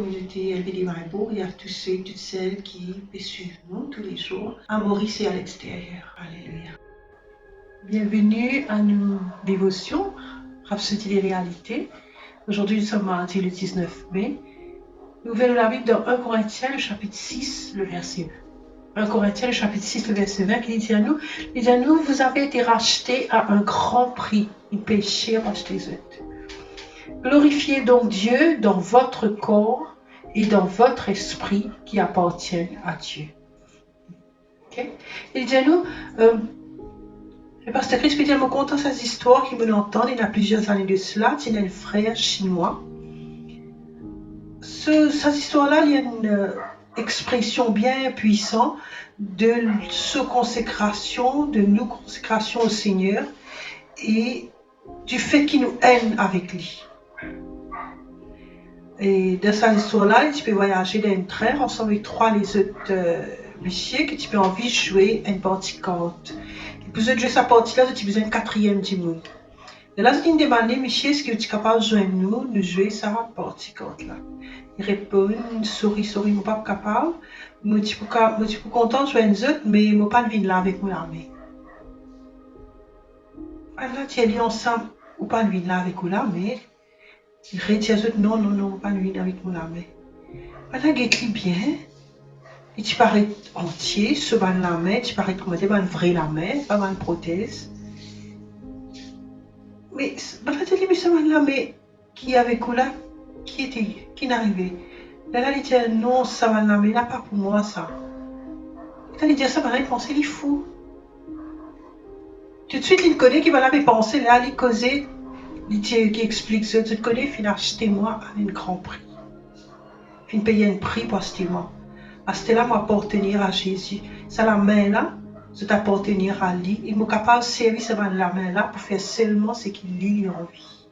communauté LBD Maribor et à tous ceux et toutes celles qui suivent nous tous les jours à Maurice et à l'extérieur. Alléluia. Bienvenue à nos dévotions, Rhapsodie des réalités. Aujourd'hui, nous sommes mardi le 19 mai. Nous ouvrons la Bible dans 1 Corinthiens, le chapitre 6, le verset 20. 1 Corinthiens, le chapitre 6, le verset 20, qui dit à nous, vous avez été rachetés à un grand prix, et péché rachetés. Glorifiez donc Dieu dans votre corps et dans votre esprit qui appartiennent à Dieu. Okay? Il dit à nous, le pasteur Chris Peter me conte cette histoire qui me l'entend il y a plusieurs années de cela. Il y a un frère chinois. Cette histoire-là, il y a une expression bien puissante de nous consécration au Seigneur et du fait qu'il nous aime avec lui. Et dans cette histoire-là, tu peux voyager dans une train ensemble avec les autres messieurs que tu peux envie de jouer une partie carte. Et pour jouer cette partie-là, tu as besoin de quatrième du monde. Et là, tu me demandes, monsieur, est-ce que tu es capable de jouer nous jouer cette partie carte-là? Il répond, sorry, je ne suis pas capable. Je suis content de jouer nous autres, mais je ne suis pas venir là avec moi. Alors, tu es dit ensemble, ou pas venir là avec moi, mais il retient non, pas venir avec moi. Alors, il bien. Et tu parais entier, ce ban la main, tu parais comme une vraie la main, pas une prothèse. Mais, ce ban la main qui est avec moi là, qui n'arrivait. Là, il dit non, ça va la main, là, pas pour moi ça. Il dit ça, il pensait, il est fou. Tout de suite, il connaît qu'il va la penser, là, il causait, qui explique ça. Tu connais, il a acheté moi à un grand prix. Il paye un prix pour acheter moi. Acheter là, moi, appartenir à Jésus. Ça, la main là, c'est appartenir à lui. Il est capable de servir cette la main là pour faire seulement ce qu'il lui a envie.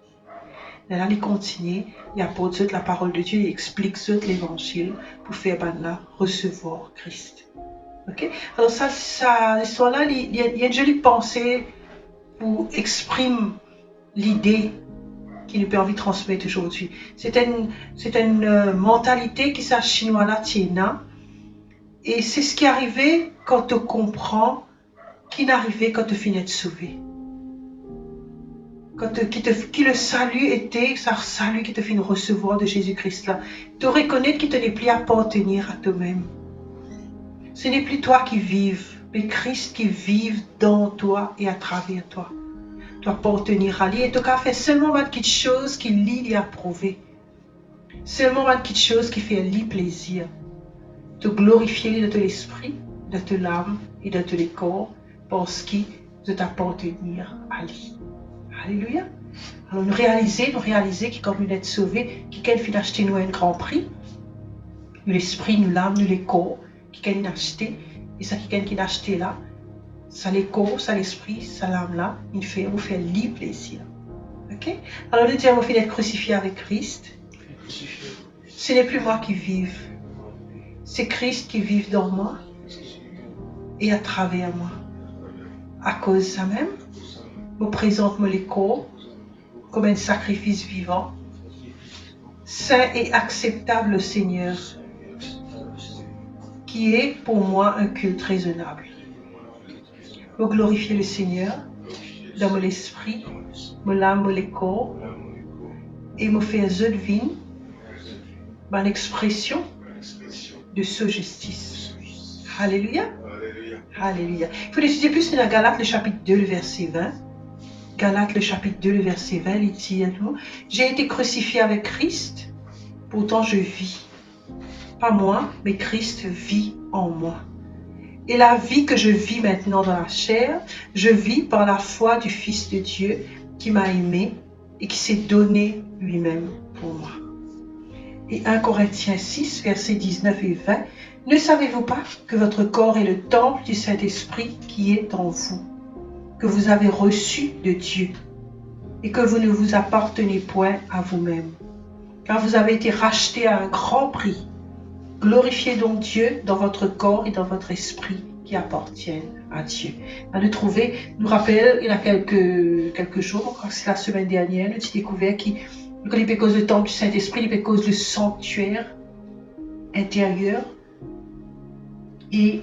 Et là, il continue, il apporte la parole de Dieu, il explique l'évangile pour faire là, recevoir Christ. Ok? Alors, ça l'histoire-là, il y a une jolie pensée pour exprimer l'idée qu'il nous peut envie de transmettre aujourd'hui. C'est une mentalité qui s'est chinois-là tient. Et c'est ce qui est arrivé quand tu comprends qui n'est arrivé quand tu finis de sauver. Qui le salut était, ça salut qui te fait recevoir de Jésus-Christ là. Tu reconnais qu'il ne n'est plus à appartenir à toi-même. Ce n'est plus toi qui vives, mais Christ qui vive dans toi et à travers toi. Tu dois appartenir à lui et tu as fait seulement quelque chose qui lui a approuvé. Seulement quelque chose qui fait lui plaisir. De glorifier de ton esprit, de ton âme et de ton corps parce qu'il de t'appartenir à lui. Alléluia. Alors nous réaliser que quand nous sommes sauvés, qui quelqu'un finit acheter nous un grand prix, l'esprit, nous l'âme, nous les corps, qui quelqu'un acheté, et ça qui quelqu'un qui a acheté là, ça les corps, ça l'esprit, ça l'âme là, il fait libre plaisir. Ok? Alors le diable fait d'être crucifié avec Christ. Ce n'est plus moi qui vive, c'est Christ qui vit dans moi et à travers moi. À cause de ça même, je présente les corps comme un sacrifice vivant, saint et acceptable au Seigneur, qui est pour moi un culte raisonnable. Je glorifier le Seigneur dans mon esprit, mon âme, mon corps, et me faire vivre mon expression de sa justice. Alléluia. Alléluia. Il faut étudier plus dans Galates, le chapitre 2, le verset 20. Galates, le chapitre 2, le verset 20, il dit à nous, j'ai été crucifié avec Christ, pourtant je vis. Pas moi, mais Christ vit en moi. Et la vie que je vis maintenant dans la chair, je vis par la foi du Fils de Dieu qui m'a aimé et qui s'est donné lui-même pour moi. Et 1 Corinthiens 6, versets 19 et 20, ne savez-vous pas que votre corps est le temple du Saint-Esprit qui est en vous, que vous avez reçu de Dieu, et que vous ne vous appartenez point à vous-même, car vous avez été rachetés à un grand prix. Glorifiez donc Dieu dans votre corps et dans votre esprit qui appartiennent à Dieu. À nous rappelle, il y a quelques jours, je crois que c'est la semaine dernière, nous avons découvert qu'il y a cause du temple du Saint-Esprit, il y a cause du sanctuaire intérieur et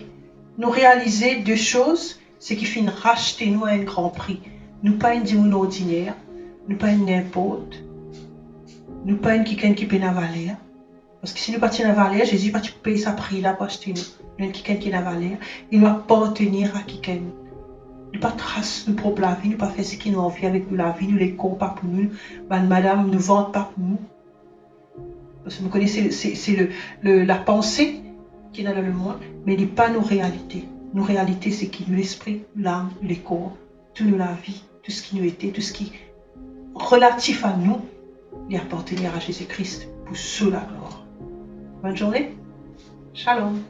nous réaliser deux choses, c'est qu'il finit racheter nous à un grand prix. Nous pas une dîme ordinaire, nous pas une n'importe, nous pas une quelqu'un qui paye la valeur. Parce que si nous partons la valeur, Jésus va payer sa prix là pour acheter nous. Nous sommes quelqu'un qui est la valeur, il doit appartenir à quelqu'un. Nous pas trace nous propre la vie, nous pas faire ce qui nous envie avec nous la vie, nous les cours pas pour nous, madame nous vend pas pour nous. Parce que vous connaissez, c'est la pensée qui est dans le monde, mais il n'est pas nos réalités. Nos réalités, c'est qui nous l'esprit, l'âme, les corps, tout nous la vie, tout ce qui nous était, tout ce qui est relatif à nous, et appartenir à Jésus-Christ pour sous la gloire. Bonne journée. Shalom.